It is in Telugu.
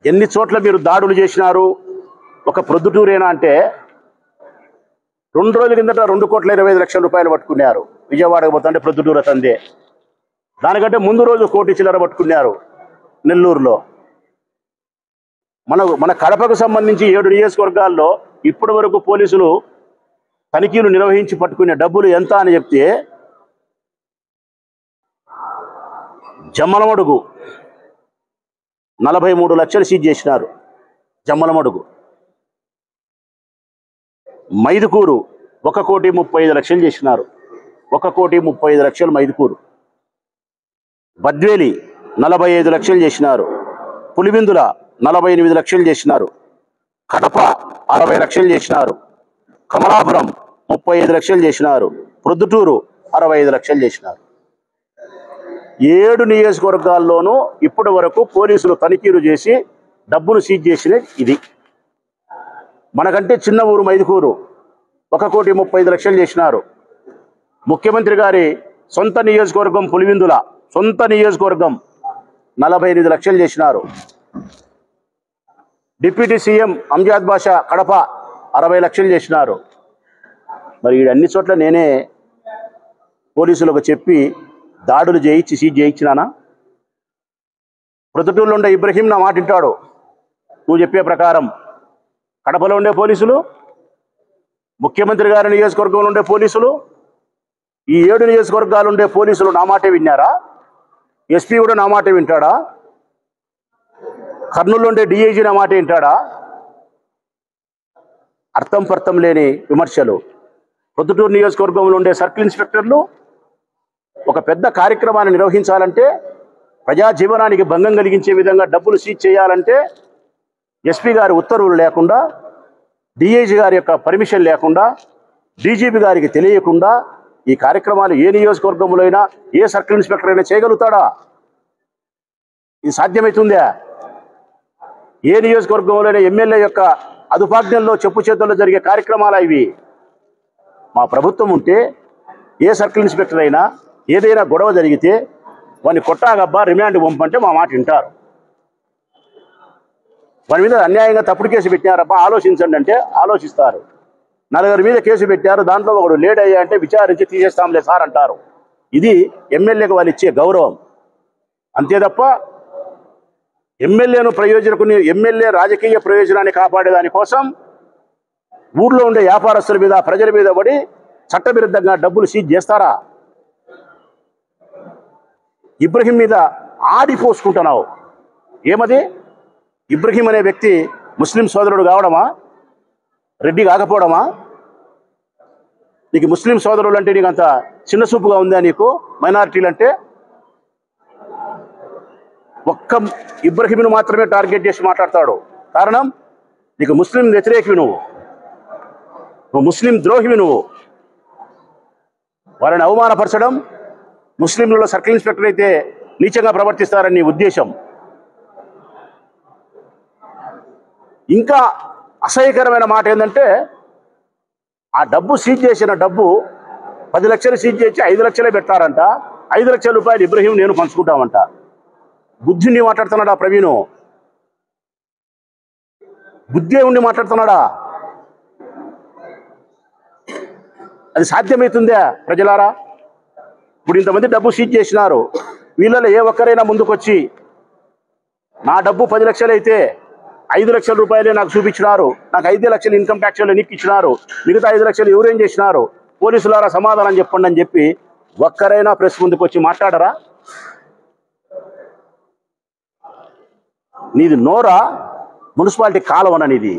ఎన్ని చోట్ల మీరు దాడులు చేసినారు? ఒక ప్రొద్దుటూరేనా అంటే 2 రోజుల కిందట 2,25,00,000 రూపాయలు పట్టుకున్నారు. విజయవాడకు పోతుంటే ప్రొద్దుటూరు తందే. దానికంటే ముందు రోజు 1 కోటి చిల్లర పట్టుకున్నారు నెల్లూరులో. మన కడపకు సంబంధించి 7 నియోజకవర్గాల్లో ఇప్పటి వరకు పోలీసులు తనిఖీలు నిర్వహించి పట్టుకునే డబ్బులు ఎంత అని చెప్తే, జమ్మలమడుగు 43 లక్షలు సీజ్ చేసినారు. జమ్మలమడుగు. మైదుకూరు 1,35,00,000 చేసినారు. 1,35,00,000 మైదుకూరు. బద్వేలి 45 లక్షలు చేసినారు. పులివిందుల 48 లక్షలు చేసినారు. కడప 60 లక్షలు చేసినారు. కమలాపురం 35 లక్షలు చేసినారు. ప్రొద్దుటూరు 65 లక్షలు చేసినారు. 7 నియోజకవర్గాల్లోనూ ఇప్పటి వరకు పోలీసులు తనిఖీలు చేసి డబ్బును సీజ్ చేసిన ఇది. మనకంటే చిన్న ఊరు మైదుకూరు 1,35,00,000 చేసినారు. ముఖ్యమంత్రి గారి సొంత నియోజకవర్గం పులివిందుల సొంత నియోజకవర్గం 48 లక్షలు చేసినారు. డిప్యూటీ సీఎం అంజాద్ బాషా కడప 60 లక్షలు చేసినారు. మరి అన్ని చోట్ల నేనే పోలీసులకు చెప్పి దాడులు చేయించి సీజ్ చేయించినానా? ప్రొద్దుటూరులో ఉండే ఇబ్రహీం నా మాట వింటాడు. నువ్వు చెప్పే ప్రకారం కడపలో ఉండే పోలీసులు, ముఖ్యమంత్రి గారి నియోజకవర్గంలో ఉండే పోలీసులు, ఈ 7 నియోజకవర్గాలు ఉండే పోలీసులు నా మాటే విన్నారా? ఎస్పీ కూడా నా మాటే వింటాడా? కర్నూలులో ఉండే డిఐజీ నా మాటే వింటాడా? అర్థం పర్థం లేని విమర్శలు. ప్రొద్దుటూరు నియోజకవర్గంలో ఉండే సర్కిల్ ఇన్స్పెక్టర్లు ఒక పెద్ద కార్యక్రమాన్ని నిర్వహించాలంటే, ప్రజా జీవనానికి భంగం కలిగించే విధంగా డబ్బులు సీజ్ చేయాలంటే ఎస్పీ గారి ఉత్తర్వులు లేకుండా, డిఐజీ గారి యొక్క పర్మిషన్ లేకుండా, డీజీపీ గారికి తెలియకుండా ఈ కార్యక్రమాలు ఏ నియోజకవర్గంలో అయినా ఏ సర్కిల్ ఇన్స్పెక్టర్ అయినా చేయగలుగుతాడా? ఇది సాధ్యమవుతుందా? ఏ నియోజకవర్గంలోనే ఎమ్మెల్యే యొక్క అదుపాజ్ఞల్లో చెప్పు చేతుల్లో జరిగే కార్యక్రమాలు ఇవి. మా ప్రభుత్వం ఉంటే ఏ సర్కిల్ ఇన్స్పెక్టర్ అయినా ఏదైనా గొడవ జరిగితే వాడిని కొట్టాగబ్బా రిమాండ్ పంపంటే మా మాట వింటారు. వాడి మీద అన్యాయంగా తప్పుడు కేసు పెట్టారబ్బా ఆలోచించండి అంటే ఆలోచిస్తారు. 4 మీద కేసు పెట్టారు, దాంట్లో ఒకడు లేట్ అయ్యా అంటే విచారించి తీసేస్తాంలే సార్ అంటారు. ఇది ఎమ్మెల్యేకి వాళ్ళు ఇచ్చే గౌరవం. అంతే తప్ప ఎమ్మెల్యే రాజకీయ ప్రయోజనాన్ని కాపాడేదాని కోసం ఊర్లో ఉండే వ్యాపారస్తుల మీద ప్రజల మీద పడి చట్టవిరుద్ధంగా డబ్బులు సీజ్ చేస్తారా? ఇబ్రహీం మీద ఆడిపోసుకుంటున్నావు. ఏమది? ఇబ్రహీం అనే వ్యక్తి ముస్లిం సోదరుడు కావడమా? రెడ్డి కాకపోవడమా? నీకు ముస్లిం సోదరులు అంటే నీకు అంత చిన్న చూపుగా ఉందా? నీకు మైనారిటీలు అంటే ఒక్క ఇబ్రహీంను మాత్రమే టార్గెట్ చేసి మాట్లాడతాడు. కారణం, నీకు ముస్లిం వ్యతిరేకివి, నువ్వు ముస్లిం ద్రోహివి. నువ్వు వాళ్ళని అవమానపరచడం, ముస్లింలలో సర్కిల్ ఇన్స్పెక్టర్ అయితే నీచంగా ప్రవర్తిస్తారని నీ ఉద్దేశం. ఇంకా అసహ్యకరమైన మాట ఏంటంటే, ఆ డబ్బు సీజ్ చేసిన డబ్బు 10 లక్షలు సీజ్ చేసి 5 లక్షలే పెట్టారంట. 5 లక్షల రూపాయలు ఇబ్రహీం నేను పంచుకుంటామంట. బుద్ధిని మాట్లాడుతున్నాడా ప్రవీణు? బుద్ధే ఉండి మాట్లాడుతున్నాడా? అది సాధ్యమవుతుందా ప్రజలారా? ఇప్పుడు ఇంతమంది డబ్బు సీజ్ చేసినారు. వీళ్ళలో ఏ ఒక్కరైనా ముందుకొచ్చి నా డబ్బు 10 లక్షలు అయితే 5 లక్షల రూపాయలే నాకు చూపించినారు, నాకు 5 లక్షలు ఇన్కమ్ ట్యాక్స్లో నీకు ఇచ్చినారు, మిగతా 5 లక్షలు ఎవరేం చేసినారు, పోలీసులారా సమాధానం చెప్పండి అని చెప్పి ఒక్కరైనా ప్రెస్ ముందుకు వచ్చి మాట్లాడరా? నీది నోరా? మున్సిపాలిటీ కాలువన నీది.